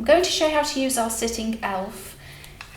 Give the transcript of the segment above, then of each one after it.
I'm going to show you how to use our sitting elf.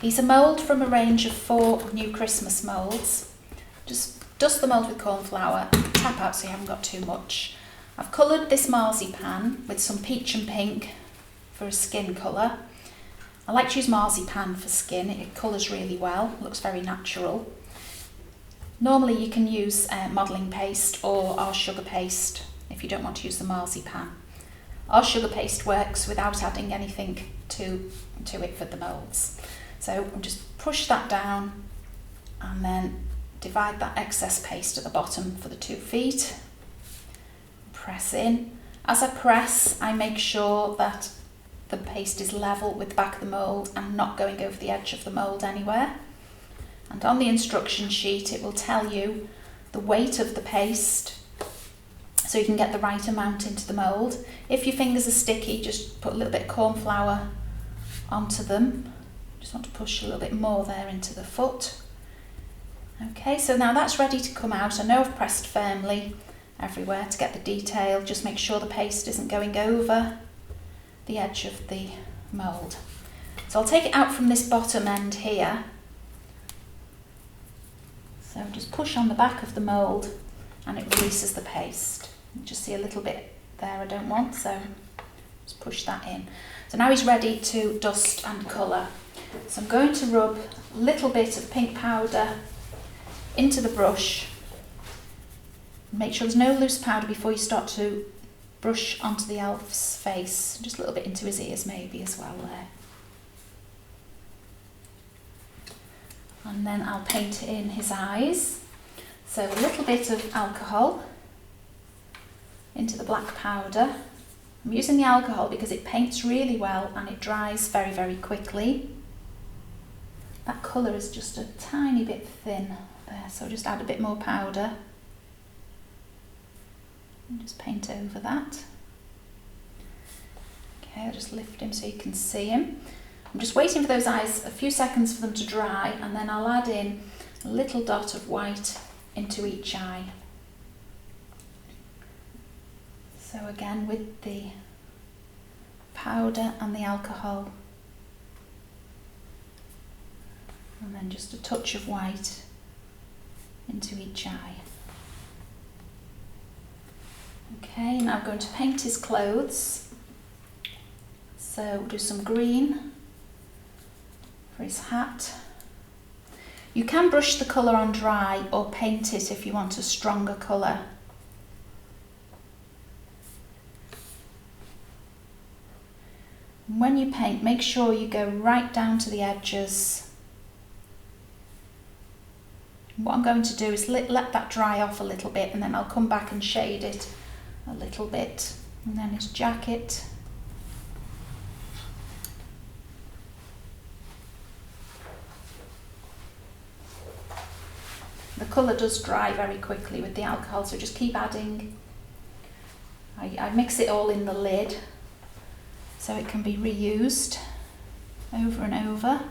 He's a mould from a range of 4 new Christmas moulds. Just dust the mould with corn flour, tap out so you haven't got too much. I've coloured this marzipan with some peach and pink for a skin colour. I like to use marzipan for skin, it colours really well, looks very natural. Normally you can use modelling paste or our sugar paste if you don't want to use the marzipan. Our sugar paste works without adding anything to it for the moulds. So I'll just push that down and then divide that excess paste at the bottom for the 2 feet. Press in. As I press, I make sure that the paste is level with the back of the mould and not going over the edge of the mould anywhere. And on the instruction sheet it will tell you the weight of the paste so you can get the right amount into the mould. If your fingers are sticky, just put a little bit of corn flour onto them. Just want to push a little bit more there into the foot. Okay, so now that's ready to come out. I know I've pressed firmly everywhere to get the detail. Just make sure the paste isn't going over the edge of the mould. So I'll take it out from this bottom end here. So just push on the back of the mould and it releases the paste. You just see a little bit there I don't want, so just push that in. So now he's ready to dust and colour. So I'm going to rub a little bit of pink powder into the brush. Make sure there's no loose powder before you start to brush onto the elf's face, just a little bit into his ears maybe as well there. And then I'll paint in his eyes. So a little bit of alcohol into the black powder. I'm using the alcohol because it paints really well and it dries very, very quickly. That colour is just a tiny bit thin there, so just add a bit more powder. And just paint over that. Okay, I'll just lift him so you can see him. I'm just waiting for those eyes a few seconds for them to dry, and then I'll add in a little dot of white into each eye. So again with the powder and the alcohol, and then just a touch of white into each eye. Okay, now I'm going to paint his clothes. So we'll do some green for his hat. You can brush the colour on dry or paint it if you want a stronger colour. And when you paint, make sure you go right down to the edges. What I'm going to do is let that dry off a little bit, and then I'll come back and shade it a little bit. And then his jacket. The colour does dry very quickly with the alcohol, so just keep adding. I mix it all in the lid so it can be reused over and over.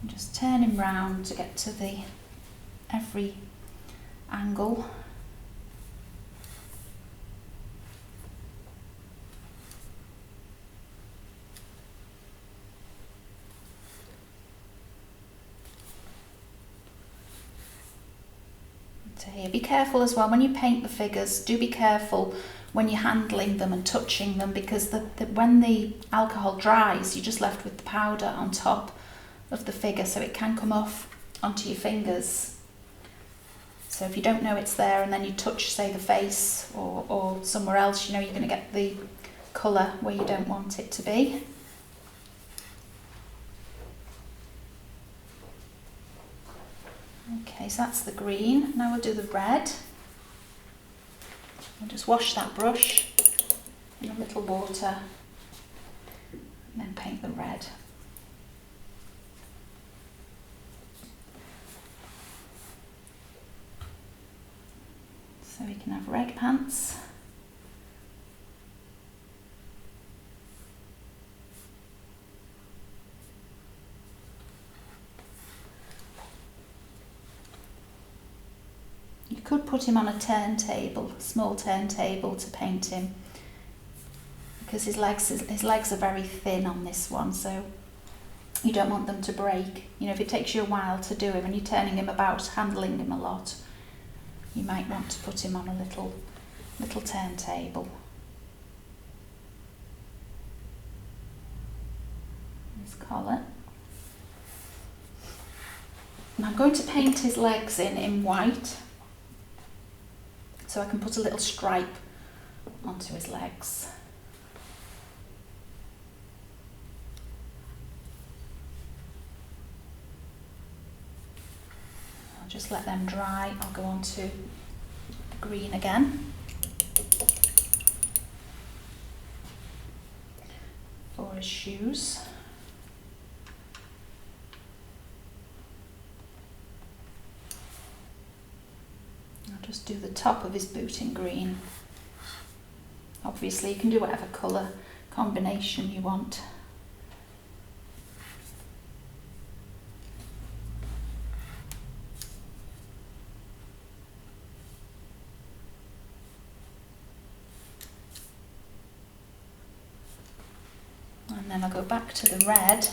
And just turn him round to get to every angle. To here. Be careful as well when you paint the figures. Do be careful when you're handling them and touching them, because when the alcohol dries, you're just left with the powder on top of the figure, so it can come off onto your fingers. So if you don't know it's there and then you touch, say, the face or somewhere else, you know you're going to get the colour where you don't want it to be. Okay, so that's the green. Now we'll do the red. I'll just wash that brush in a little water and then paint the red. So we can have red pants. You could put him on a turntable, a small turntable, to paint him. because his legs are very thin on this one, so you don't want them to break. You know, if it takes you a while to do him and you're turning him about, handling him a lot, you might want to put him on a little turntable. His collar. And I'm going to paint his legs in white, so I can put a little stripe onto his legs. I'll just let them dry. I'll go on to green again for his shoes. I'll just do the top of his boot in green. Obviously, you can do whatever colour combination you want. And then I'll go back to the red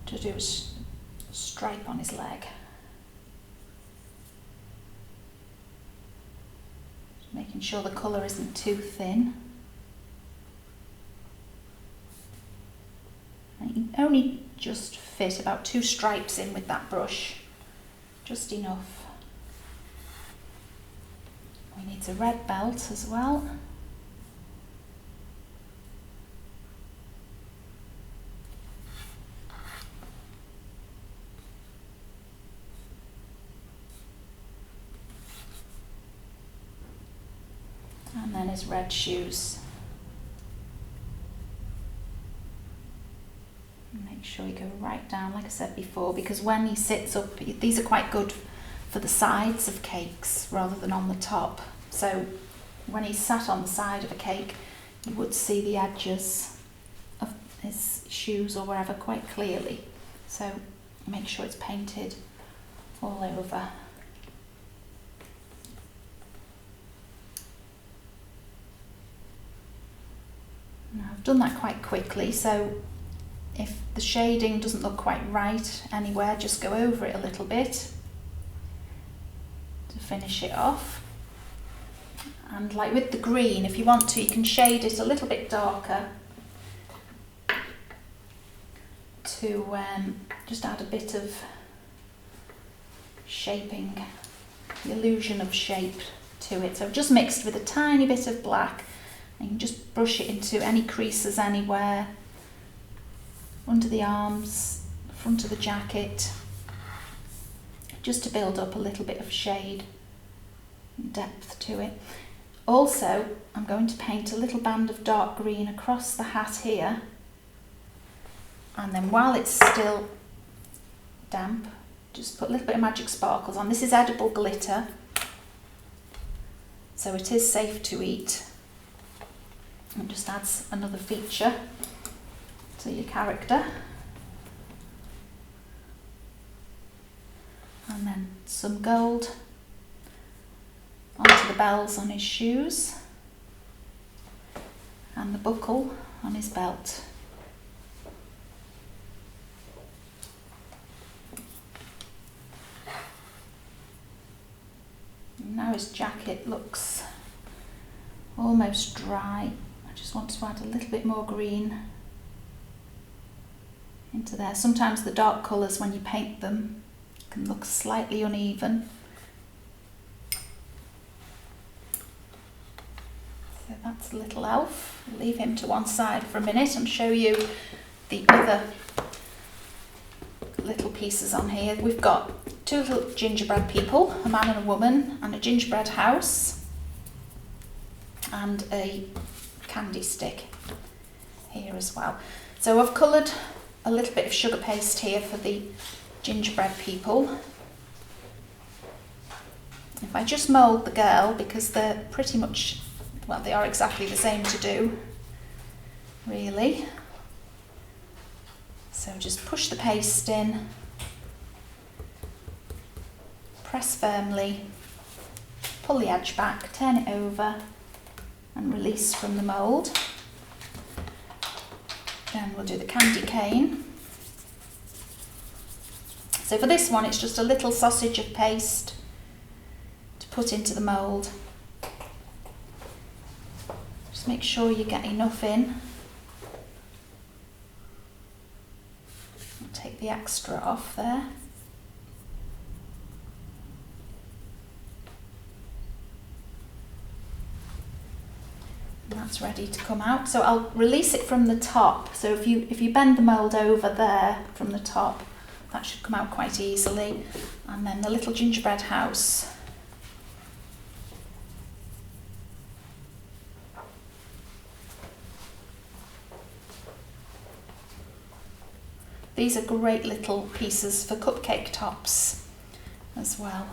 to do a stripe on his leg. Making sure the colour isn't too thin. And you can only just fit about 2 stripes in with that brush, just enough. We need a red belt as well. And then his red shoes. Make sure you go right down, like I said before, because when he sits up, these are quite good for the sides of cakes rather than on the top. So when he's sat on the side of a cake, you would see the edges of his shoes or wherever quite clearly. So make sure it's painted all over. Now, I've done that quite quickly, so if the shading doesn't look quite right anywhere, just go over it a little bit to finish it off. And like with the green, if you want to, you can shade it a little bit darker to just add a bit of shaping, the illusion of shape to it. So I've just mixed with a tiny bit of black. You can just brush it into any creases anywhere, under the arms, front of the jacket, just to build up a little bit of shade and depth to it. Also, I'm going to paint a little band of dark green across the hat here, and then while it's still damp, just put a little bit of magic sparkles on. This is edible glitter, so it is safe to eat. It just adds another feature to your character. And then some gold onto the bells on his shoes and the buckle on his belt. And now his jacket looks almost dry. Just want to add a little bit more green into there. Sometimes the dark colours, when you paint them, can look slightly uneven. So that's Little Elf. I'll leave him to one side for a minute and show you the other little pieces on here. We've got 2 little gingerbread people, a man and a woman, and a gingerbread house, and a candy stick here as well. So I've coloured a little bit of sugar paste here for the gingerbread people. If I just mould the girl, because they're pretty much, well, they are exactly the same to do, really. So just push the paste in, press firmly, pull the edge back, turn it over, and release from the mould. Then we'll do the candy cane. So for this one, it's just a little sausage of paste to put into the mould. Just make sure you get enough in. I'll take the extra off there. And that's ready to come out. So I'll release it from the top. So if you bend the mould over there from the top, that should come out quite easily. And then the little gingerbread house. These are great little pieces for cupcake tops as well.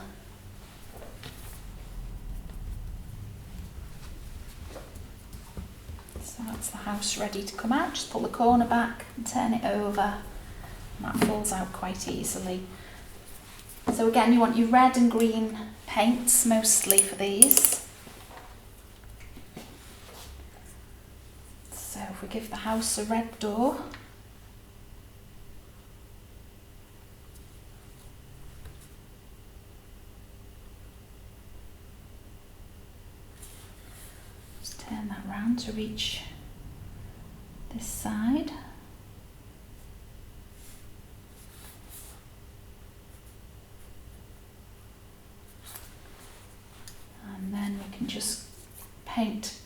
So that's the house ready to come out. Just pull the corner back and turn it over. And that falls out quite easily. So again, you want your red and green paints mostly for these. So if we give the house a red door. Just turn that round to reach this side. And then we can just paint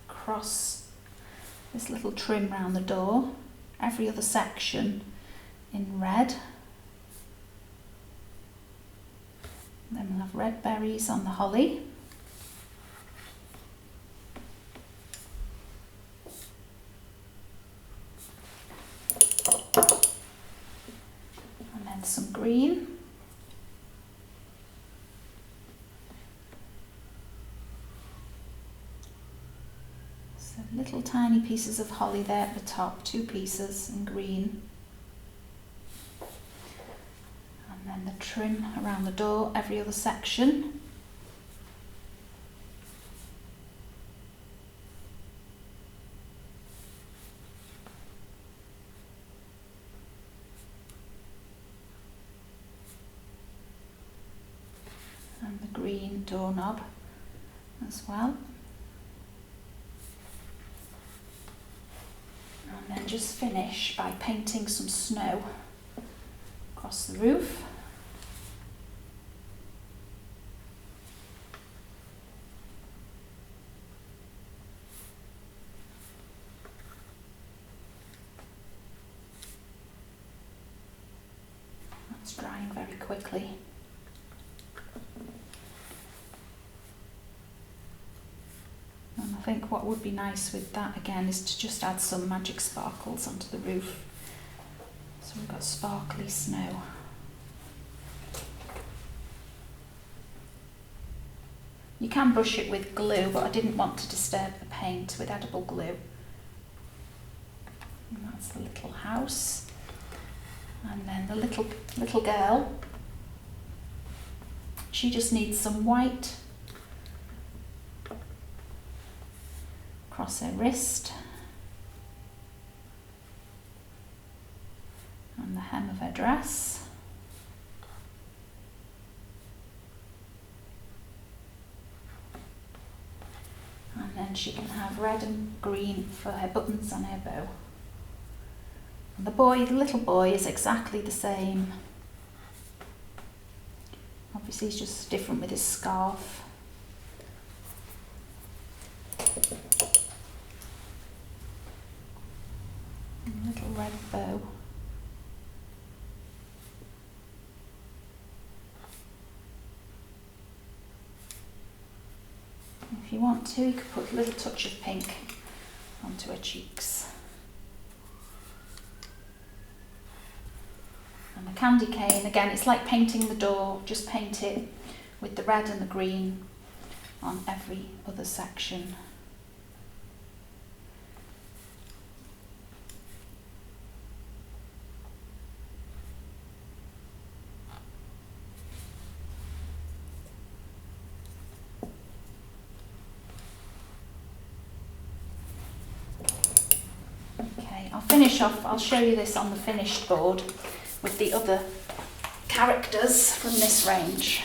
across this little trim round the door, every other section in red. And then we'll have red berries on the holly. And then some green. Little tiny pieces of holly there at the top, 2 pieces in green. And then the trim around the door, every other section. And the green doorknob as well. And then just finish by painting some snow across the roof. That's drying very quickly. And I think what would be nice with that again is to just add some magic sparkles onto the roof. So we've got sparkly snow. You can brush it with glue, but I didn't want to disturb the paint with edible glue. And that's the little house. And then the little girl, she just needs some white across her wrist and the hem of her dress. And then she can have red and green for her buttons on her bow. And the little boy is exactly the same. Obviously he's just different with his scarf. Little red bow. If you want to, you could put a little touch of pink onto her cheeks. And the candy cane, again, it's like painting the door, just paint it with the red and the green on every other section. I'll finish off, I'll show you this on the finished board with the other characters from this range.